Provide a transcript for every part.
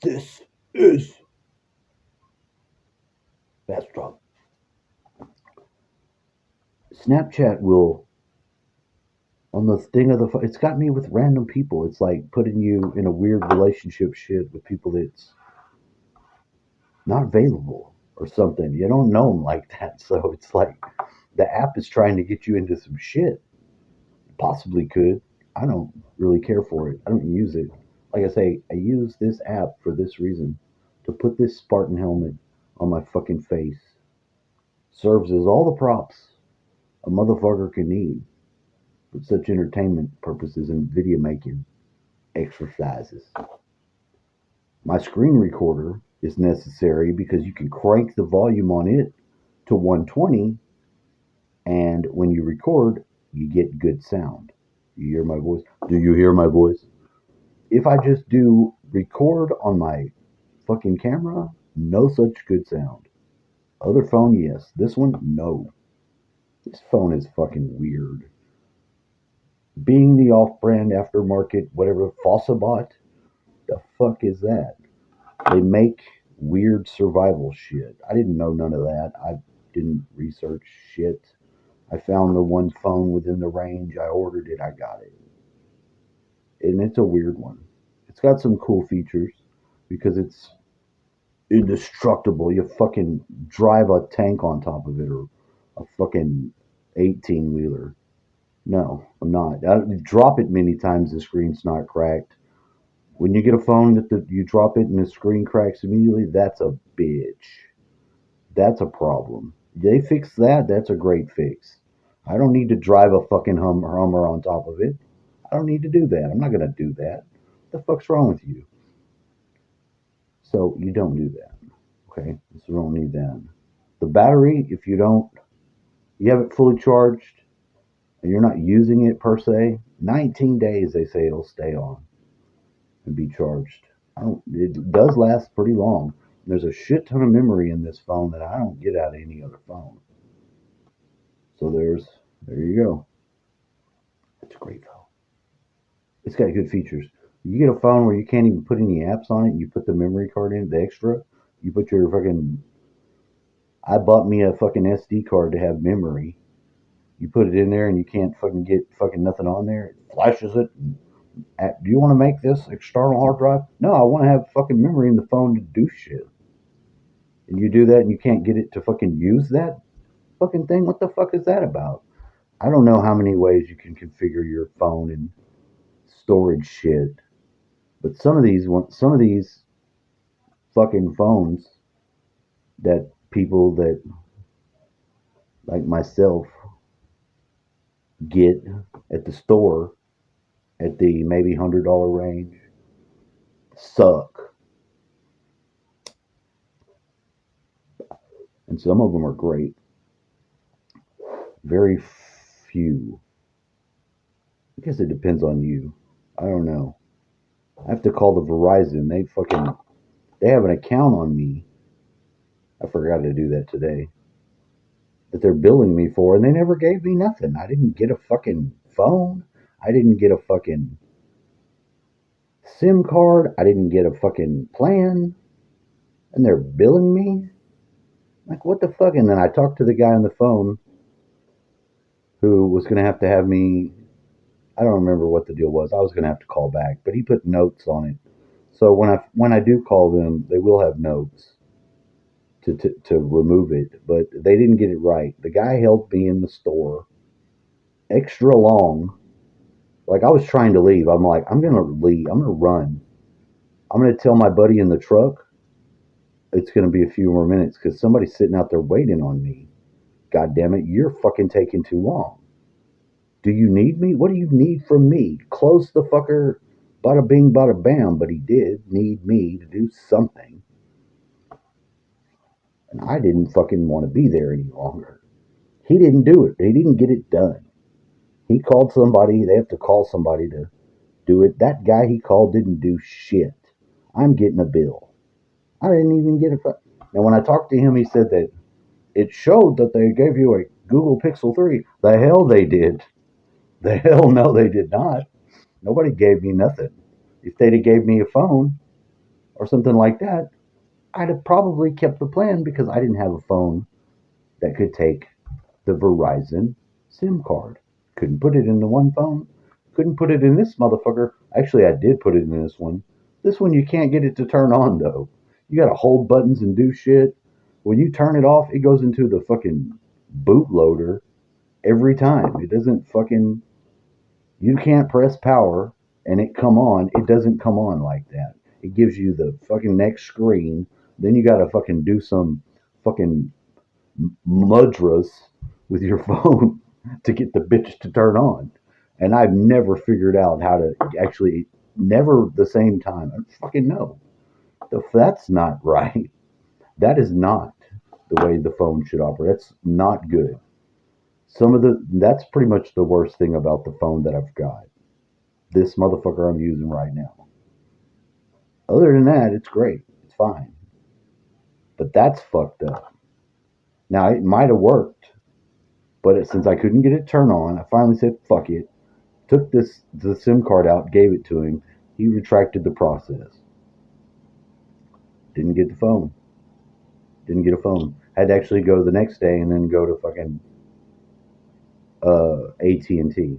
This is Bastrop. Snapchat will, on the thing of the, it's got me with random people. It's like putting you in a weird relationship shit with people that's not available or something. You don't know them like that. So it's like the app is trying to get you into some shit. Possibly could. I don't really care for it. I don't use it. Like I say, I use this app for this reason to put this Spartan helmet on my fucking face. Serves as all the props a motherfucker can need for such entertainment purposes and video making exercises. My screen recorder is necessary because you can crank the volume on it to 120, and when you record, you get good sound. You hear my voice? Do you hear my voice? If I just do record on my fucking camera, no such good sound. Other phone, yes. This one, no. This phone is fucking weird. Being the off-brand aftermarket, whatever, Fossabot, the fuck is that? They make weird survival shit. I didn't know none of that. I didn't research shit. I found the one phone within the range. I ordered it. I got it. And it's a weird one. It's got some cool features because it's indestructible. You fucking drive a tank on top of it or a fucking 18 wheeler. No, I'm not. I drop it many times, the screen's not cracked. When you get a phone that you drop it and the screen cracks immediately, that's a bitch. That's a problem. They fix that, that's a great fix. I don't need to drive a fucking Hummer on top of it. I don't need to do that. I'm not going to do that. What the fuck's wrong with you? So you don't do that. Okay, so you don't need that. The battery, if you have it fully charged and you're not using it per se, 19 days they say it'll stay on and be charged. It does last pretty long. There's a shit ton of memory in this phone that I don't get out of any other phone. So there you go. It's a great phone. It's got good features. You get a phone where you can't even put any apps on it. You put the memory card in, the extra. You put your fucking. I bought me a fucking SD card to have memory. You put it in there and you can't fucking get fucking nothing on there. It flashes it. Do you want to make this external hard drive? No, I want to have fucking memory in the phone to do shit. And you do that and you can't get it to fucking use that fucking thing. What the fuck is that about? I don't know how many ways you can configure your phone and storage shit, but some of these fucking phones that people that like myself get at the store at the maybe $100 range suck, and some of them are great. Very few. I guess it depends on you. I don't know. I have to call the Verizon. They have an account on me. I forgot to do that today. That they're billing me for, and they never gave me nothing. I didn't get a fucking phone. I didn't get a fucking SIM card. I didn't get a fucking plan. And they're billing me? Like, what the fuck? And then I talked to the guy on the phone who was going to have me. I don't remember what the deal was. I was going to have to call back, but he put notes on it. So when I do call them, they will have notes to remove it, but they didn't get it right. The guy held me in the store extra long. Like I was trying to leave. I'm like, I'm gonna leave. I'm gonna run. I'm gonna tell my buddy in the truck it's gonna be a few more minutes because somebody's sitting out there waiting on me. God damn it, you're fucking taking too long. Do you need me? What do you need from me? Close the fucker, bada bing, bada bam. But he did need me to do something. And I didn't fucking want to be there any longer. He didn't do it. He didn't get it done. He called somebody. They have to call somebody to do it. That guy he called didn't do shit. I'm getting a bill. I didn't even get it. Now, when I talked to him, he said that it showed that they gave you a Google Pixel 3. The hell they did. The hell no, they did not. Nobody gave me nothing. If they'd have gave me a phone or something like that, I'd have probably kept the plan because I didn't have a phone that could take the Verizon SIM card. Couldn't put it in the one phone. Couldn't put it in this motherfucker. Actually, I did put it in this one. This one you can't get it to turn on though. You gotta hold buttons and do shit. When you turn it off, it goes into the fucking bootloader every time. It doesn't fucking. You can't press power and it come on. It doesn't come on like that. It gives you the fucking next screen. Then you gotta fucking do some fucking mudras with your phone to get the bitch to turn on. And I've never figured out how to actually, never the same time. I fucking know. That's not right. That is not the way the phone should operate. That's not good. That's pretty much the worst thing about the phone that I've got. This motherfucker I'm using right now. Other than that, it's great. It's fine. But that's fucked up. Now, it might have worked, but since I couldn't get it turned on, I finally said, fuck it. Took the SIM card out, gave it to him. He retracted the process. Didn't get the phone. Didn't get a phone. Had to actually go the next day and then go to fucking AT&T.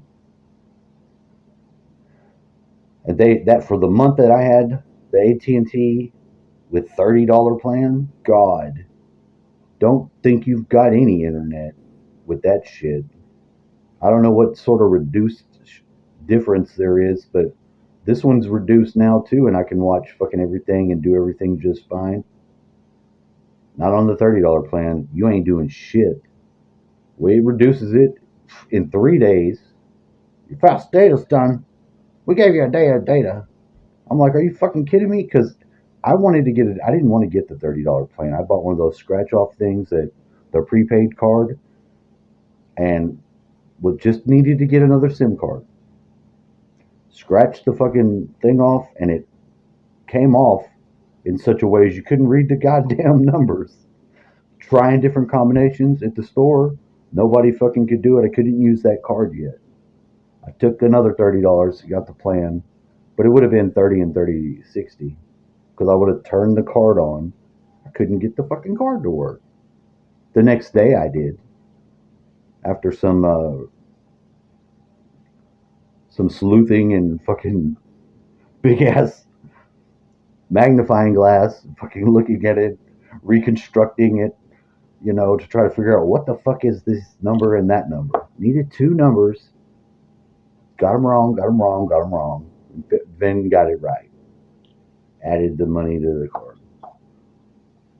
And that for the month that I had the AT&T with $30 plan, God, don't think you've got any internet with that shit. I don't know what sort of reduced difference there is, but this one's reduced now too, and I can watch fucking everything and do everything just fine. Not on the $30 plan. You ain't doing shit. The way it reduces it in 3 days. Your fast data's done. We gave you a day of data. I'm like, are you fucking kidding me? Because I wanted to get it. I didn't want to get the $30 plan. I bought one of those scratch off things that the prepaid card, and just needed to get another SIM card. Scratched the fucking thing off, and it came off in such a way as you couldn't read the goddamn numbers. Trying different combinations at the store, nobody fucking could do it. I couldn't use that card yet. I took another $30, got the plan, but it would have been 30 and 30, 60, because I would have turned the card on. I couldn't get the fucking card to work. The next day I did, after some sleuthing and fucking big ass magnifying glass, fucking looking at it, reconstructing it, to try to figure out what the fuck is this number and that number. Needed two numbers. Got them wrong, got them wrong, got them wrong. Then got it right. Added the money to the card.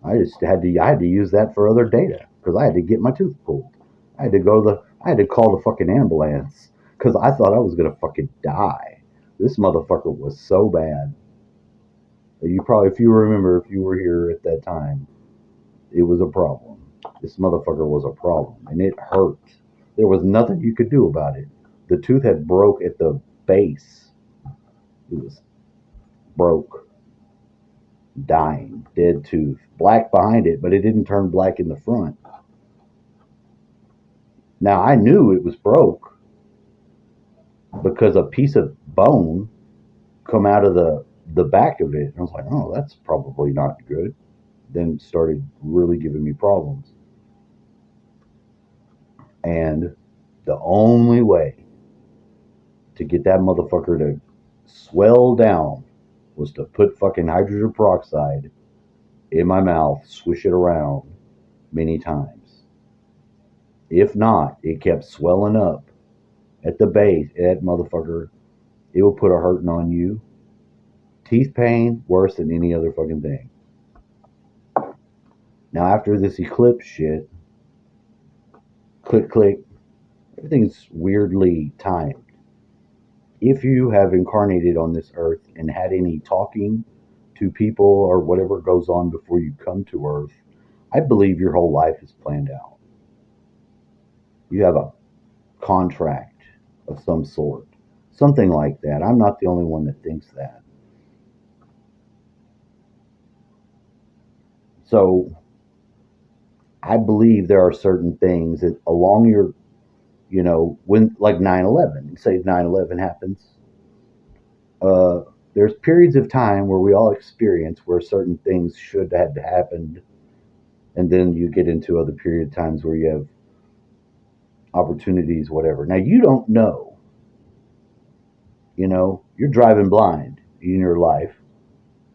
I had to use that for other data because I had to get my tooth pulled. I had to call the fucking ambulance because I thought I was gonna fucking die. This motherfucker was so bad. You probably, if you remember, if you were here at that time, it was a problem. This motherfucker was a problem, and it hurt. There was nothing you could do about it. The tooth had broke at the base. It was broke. Dying. Dead tooth. Black behind it, but it didn't turn black in the front. Now, I knew it was broke because a piece of bone come out of the back of it. I was like, oh, that's probably not good. Then it started really giving me problems. And the only way to get that motherfucker to swell down was to put fucking hydrogen peroxide in my mouth, swish it around many times. If not, it kept swelling up at the base. That motherfucker, it will put a hurting on you. Teeth pain, worse than any other fucking thing. Now, after this eclipse shit, click, click, everything's weirdly timed. If you have incarnated on this earth and had any talking to people or whatever goes on before you come to earth, I believe your whole life is planned out. You have a contract of some sort. Something like that. I'm not the only one that thinks that. So, I believe there are certain things that along your, when, like 9/11, say 9/11 happens, there's periods of time where we all experience where certain things should have happened, and then you get into other period of times where you have opportunities, whatever. Now you don't know, you're driving blind in your life,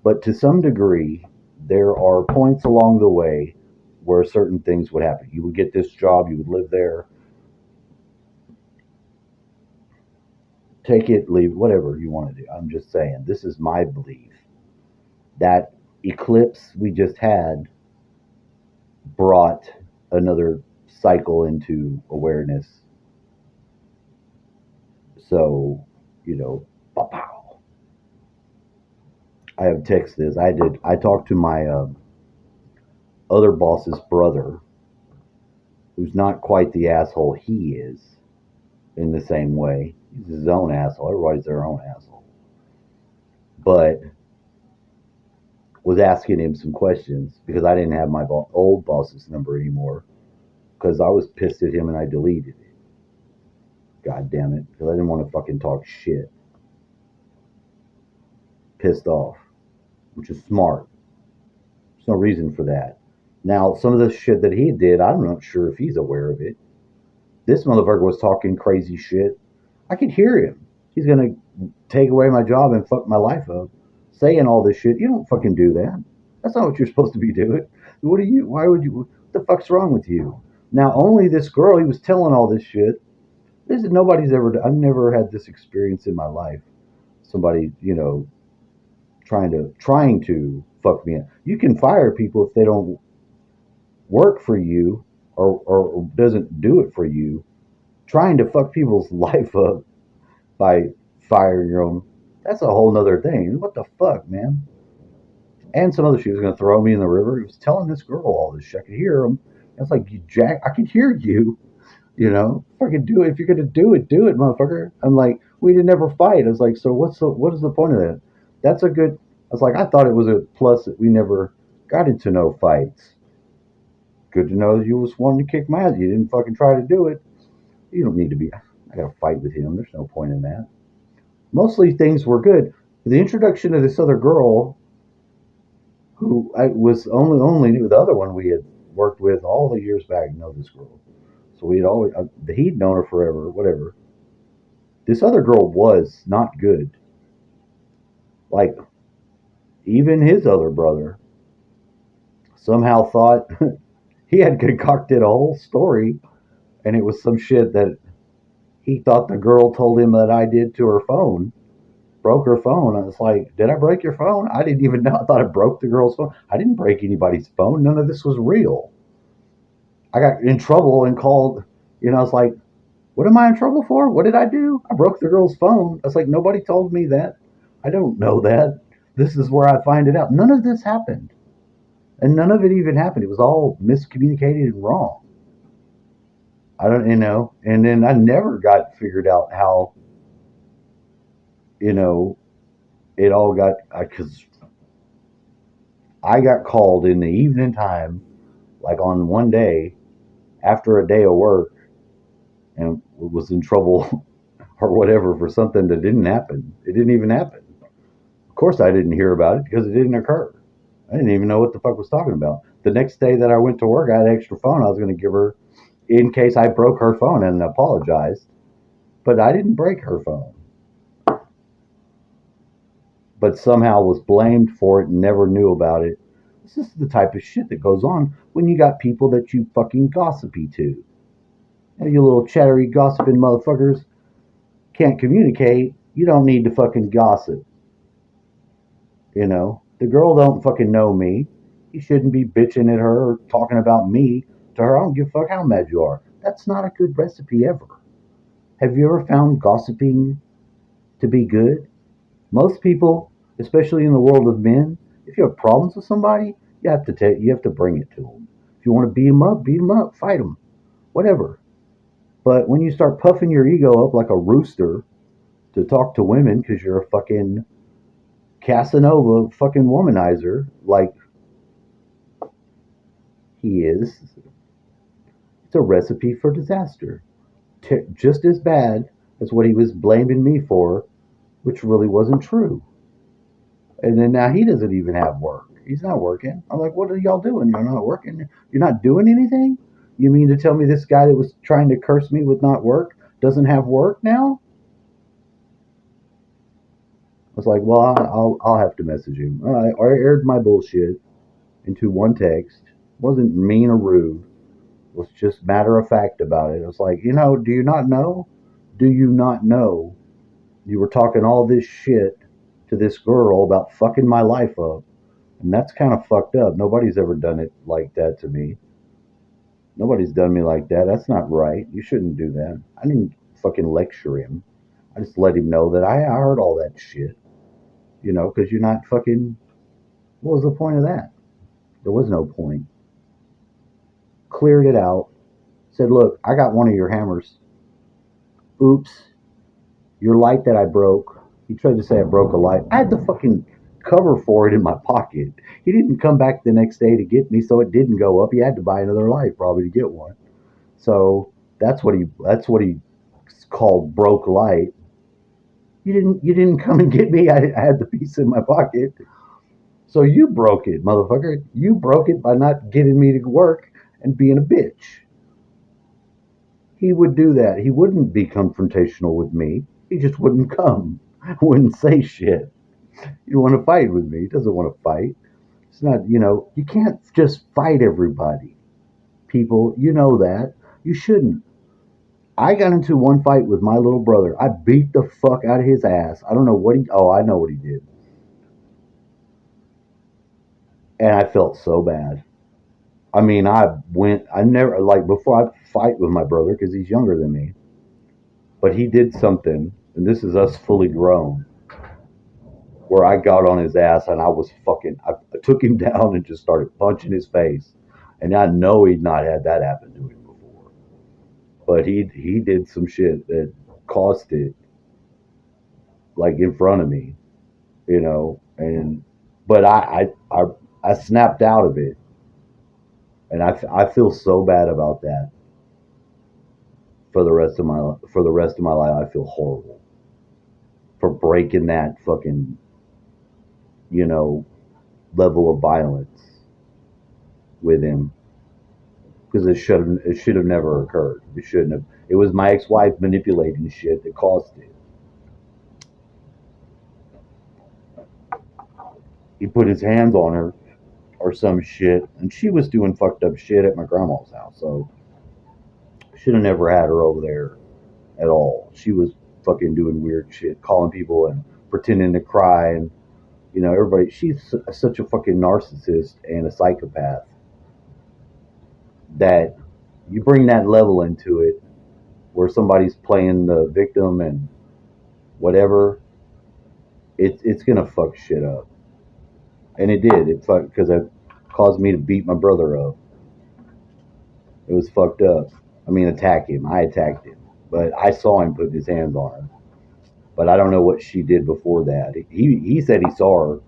but to some degree, there are points along the way where certain things would happen. You would get this job, you would live there, take it, leave it, whatever you want to do. I'm just saying, this is my belief. That eclipse we just had brought another cycle into awareness. So, pow. I have texted this. I talked to my other boss's brother, who's not quite the asshole he is in the same way. He's his own asshole. Everybody's their own asshole. But was asking him some questions because I didn't have my old boss's number anymore because I was pissed at him and I deleted it. God damn it. Because I didn't want to fucking talk shit. Pissed off. Which is smart. There's no reason for that. Now, some of the shit that he did, I'm not sure if he's aware of it. This motherfucker was talking crazy shit. I could hear him. He's going to take away my job and fuck my life up. Saying all this shit. You don't fucking do that. That's not what you're supposed to be doing. Why would you, what the fuck's wrong with you? Now, only this girl, he was telling all this shit. I've never had this experience in my life. Somebody, trying to fuck me up. You can fire people if they don't work for you or doesn't do it for you. Trying to fuck people's life up by firing your own, that's a whole nother thing. What the fuck, man? And some other shit was going to throw me in the river. He was telling this girl all this shit. I could hear him. It's like, I could hear you. Fucking do it. If you're going to do it, motherfucker. I'm like, we didn't ever fight. I was like, so what is the point of that? That's a good, I was like, I thought it was a plus that we never got into no fights. Good to know that you was wanting to kick my ass. You didn't fucking try to do it. You don't need to be, I got to fight with him. There's no point in that. Mostly things were good. The introduction of this other girl, who I was only knew the other one we had worked with all the years back, know this girl. So he'd known her forever, whatever. This other girl was not good. Like, even his other brother somehow thought he had concocted a whole story, and it was some shit that he thought the girl told him that I did to her phone. Broke her phone. I was like, did I break your phone? I didn't even know. I thought I broke the girl's phone. I didn't break anybody's phone. None of this was real. I got in trouble and called, I was like, what am I in trouble for? What did I do? I broke the girl's phone. I was like, nobody told me that. I don't know that. This is where I find it out. None of this happened. And none of it even happened. It was all miscommunicated and wrong. I don't, and then I never got figured out how, it all got, because I got called in the evening time, like on one day, after a day of work, and was in trouble or whatever for something that didn't happen. It didn't even happen. Of course I didn't hear about it because it didn't occur. I didn't even know what the fuck was talking about. The next day that I went to work, I had an extra phone I was going to give her in case I broke her phone, and apologized. But I didn't break her phone. But somehow was blamed for it and never knew about it. This is the type of shit that goes on when you got people that you fucking gossipy to. You little chattery gossiping motherfuckers can't communicate. You don't need to fucking gossip. The girl don't fucking know me. You shouldn't be bitching at her or talking about me to her. I don't give a fuck how mad you are. That's not a good recipe ever. Have you ever found gossiping to be good? Most people, especially in the world of men, if you have problems with somebody, you have to bring it to them. If you want to beat them up, fight them, whatever. But when you start puffing your ego up like a rooster to talk to women because you're a fucking Casanova fucking womanizer, like he is, it's a recipe for disaster. Just as bad as what he was blaming me for, which really wasn't true. And then now he doesn't even have work. He's not working. I'm like, what are y'all doing? You're not working. You're not doing anything. You mean to tell me this guy that was trying to curse me with not work doesn't have work now? I was like, well, I'll have to message him. I aired my bullshit into one text. Wasn't mean or rude. Was just matter of fact about it. I was like, do you not know? Do you not know you were talking all this shit to this girl about fucking my life up? And that's kind of fucked up. Nobody's ever done it like that to me. Nobody's done me like that. That's not right. You shouldn't do that. I didn't fucking lecture him. I just let him know that I heard all that shit. Because you're not fucking. What was the point of that? There was no point. Cleared it out. Said, look, I got one of your hammers. Oops. Your light that I broke. He tried to say I broke a light. I had the fucking cover for it in my pocket. He didn't come back the next day to get me, so it didn't go up. He had to buy another light probably to get one. So that's what he called broke light. You didn't come and get me. I had the piece in my pocket. So you broke it, motherfucker. You broke it by not getting me to work and being a bitch. He would do that. He wouldn't be confrontational with me. He just wouldn't come. Wouldn't say shit. You want to fight with me. He doesn't want to fight. It's not, you can't just fight everybody. People, you know that. You shouldn't. I got into one fight with my little brother. I beat the fuck out of his ass. I don't know I know what he did. And I felt so bad. I mean, I never, like, before I fight with my brother, because he's younger than me, but he did something, and this is us fully grown, where I got on his ass and I took him down and just started punching his face. And I know he'd not had that happen to him before. But he did some shit that caused it, like in front of me, and but I snapped out of it, and I feel so bad about that for the rest of my life. I feel horrible for breaking that fucking you know level of violence with him, because it should have never occurred. It shouldn't have. It was my ex-wife manipulating shit that caused it. He put his hands on her or some shit, and she was doing fucked up shit at my grandma's house. So should have never had her over there at all. She was fucking doing weird shit, calling people and pretending to cry, and everybody. She's such a fucking narcissist and a psychopath that you bring that level into it, where somebody's playing the victim and whatever. It's gonna fuck shit up, and it did. It fucked because it caused me to beat my brother up. It was fucked up. I mean, attack him. I attacked him, but I saw him putting his hands on her. But I don't know what she did before that. He said he saw her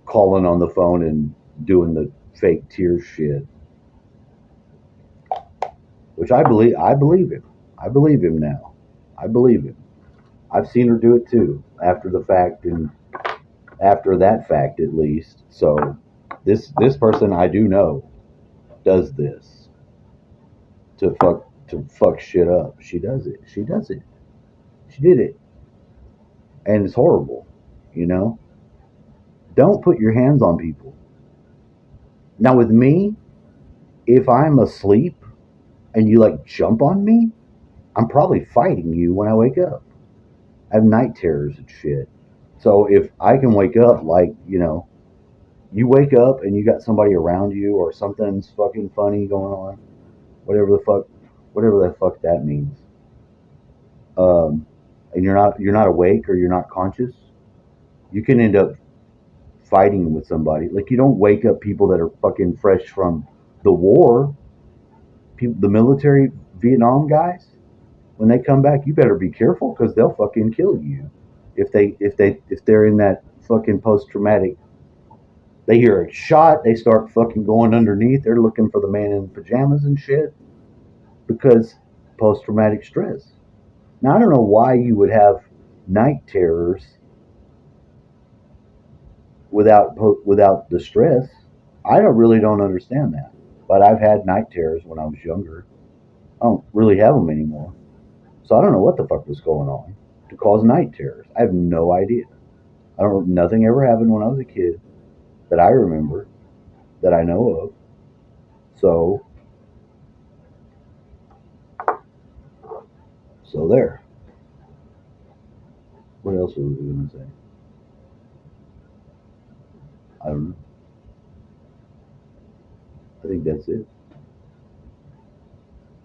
calling on the phone and doing the fake tears shit, which I believe. I believe him. I believe him now. I believe him. I've seen her do it too after the fact, and after that fact at least. So this person I do know does this to fuck shit up. She does it. She does it. She did it, and it's horrible. You know, don't put your hands on people. Now with me, if I'm asleep and you like jump on me, I'm probably fighting you when I wake up. I have night terrors and shit. So if I can wake up, like, you wake up and you got somebody around you or something's fucking funny going on, whatever the fuck, whatever the fuck that means. And you're not awake or you're not conscious, you can end up fighting with somebody. Like, you don't wake up people that are fucking fresh from the war, people, the military, Vietnam guys. When they come back, you better be careful because they'll fucking kill you if they're in that fucking post traumatic. They hear a shot, they start fucking going underneath. They're looking for the man in pajamas and shit because post traumatic stress. Now I don't know why you would have night terrors without the stress. I don't understand that. But I've had night terrors when I was younger. I don't really have them anymore. So I don't know what the fuck was going on to cause night terrors. I have no idea. I don't. Nothing ever happened when I was a kid that I remember, that I know of. So there. What else was we going to say? I don't know. I think that's it.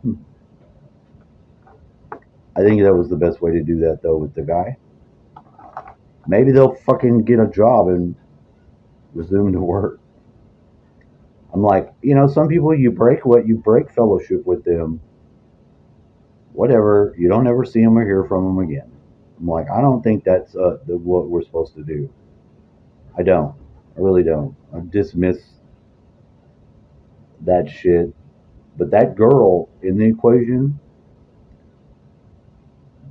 Hmm. I think that was the best way to do that though with the guy. Maybe they'll fucking get a job and resume to work. I'm like, some people you break fellowship with them, whatever. You don't ever see them or hear from them again. I'm like, I don't think that's what we're supposed to do. I don't. I really don't. I dismiss that shit. But that girl in the equation,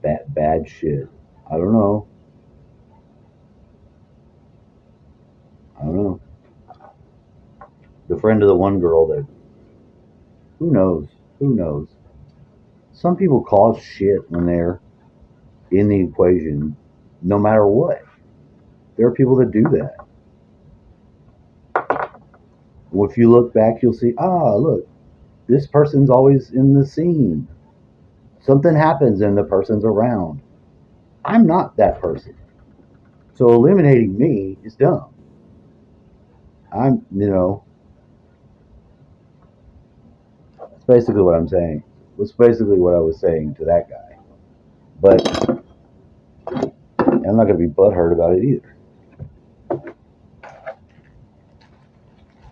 bad shit. I don't know. I don't know. The friend of the one girl that, who knows? Who knows? Some people cause shit when they're in the equation, no matter what. There are people that do that. Well, if you look back, you'll see, look, this person's always in the scene. Something happens and the person's around. I'm not that person. So eliminating me is dumb. That's basically what I'm saying. That's basically what I was saying to that guy. But I'm not going to be butthurt about it either.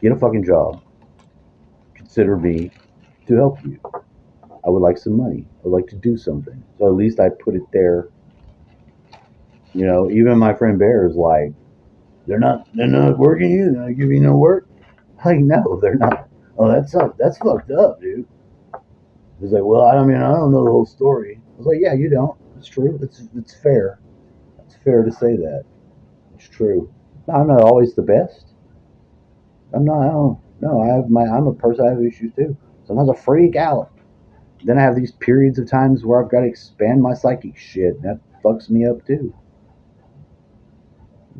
Get a fucking job. Consider me to help you. I would like some money. I would like to do something. So at least I put it there. Even my friend Bear is like, they're not working you. They're not giving you no work. Like, no, they're not. Oh, that's fucked up, dude. He's like, well, I don't know the whole story. I was like, yeah, you don't. It's true. It's fair. It's fair to say that. It's true. I'm not always the best. I'm not. I don't. No, I'm a person. I have issues too. Sometimes I freak out. Then I have these periods of times where I've got to expand my psychic shit, and that fucks me up too.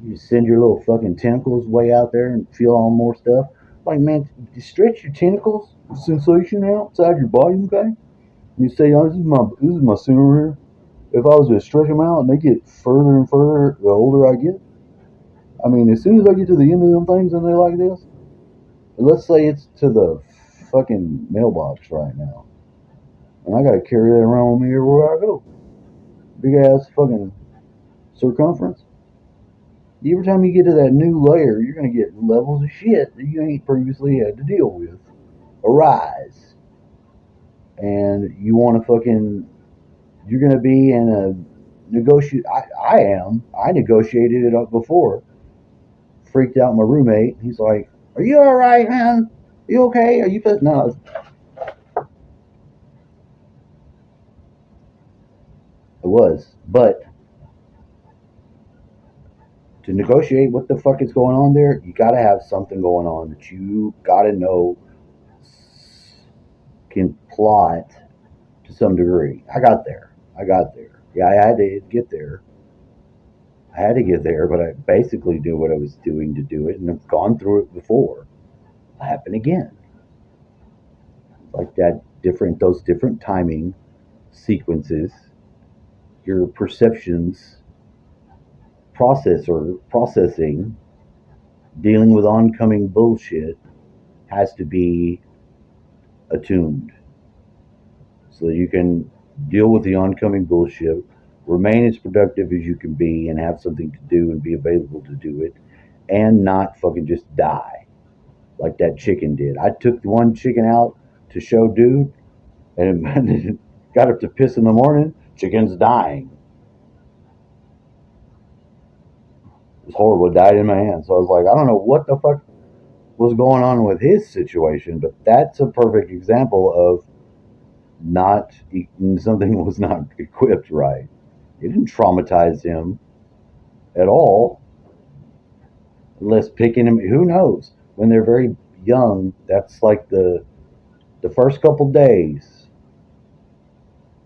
You send your little fucking tentacles way out there and feel all more stuff. Like, man, you stretch your tentacles, sensation outside your body, okay? And you say, oh, this is my center here. If I was to stretch them out and they get further and further the older I get, I mean, as soon as I get to the end of them things and they're like this, let's say it's to the fucking mailbox right now, and I gotta carry that around with me everywhere I go. Big ass fucking circumference. Every time you get to that new layer, you're gonna get levels of shit that you ain't previously had to deal with arise. And you want to fucking, you're gonna be in a negotiate. I negotiated it up before. Freaked out my roommate. He's like, "Are you all right, man? Are you okay? Are you fit?" No. It was, but to negotiate what the fuck is going on there, you got to have something going on that you got to know can plot to some degree. I got there. Yeah, I had to get there. I had to get there, but I basically knew what I was doing to do it, and I've gone through it before. It happened again. Like those different timing sequences, your perceptions, processing, dealing with oncoming bullshit has to be attuned so you can deal with the oncoming bullshit, remain as productive as you can be, and have something to do and be available to do it, and not fucking just die like that chicken did. I took one chicken out to show dude, and got up to piss in the morning. Chicken's dying. It was horrible. It died in my hand. So I was like, I don't know what the fuck was going on with his situation, but that's a perfect example of not something was not equipped right. It didn't traumatize him at all. Unless picking them, who knows? When they're very young, that's like the first couple days.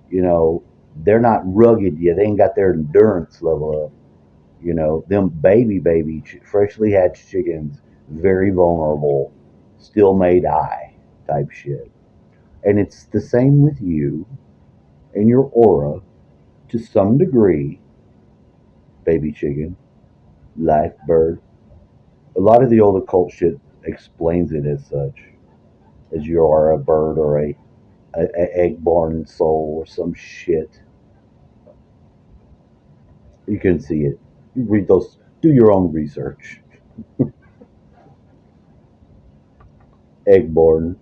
You know, they're not rugged yet. They ain't got their endurance level up. You know, them baby, freshly hatched chickens, very vulnerable, still may die type shit. And it's the same with you and your aura to some degree, baby chicken, life bird. A lot of the old occult shit explains it as such, as you are a bird or a egg born soul or some shit. You can see it. You read those. Do your own research. Egg born.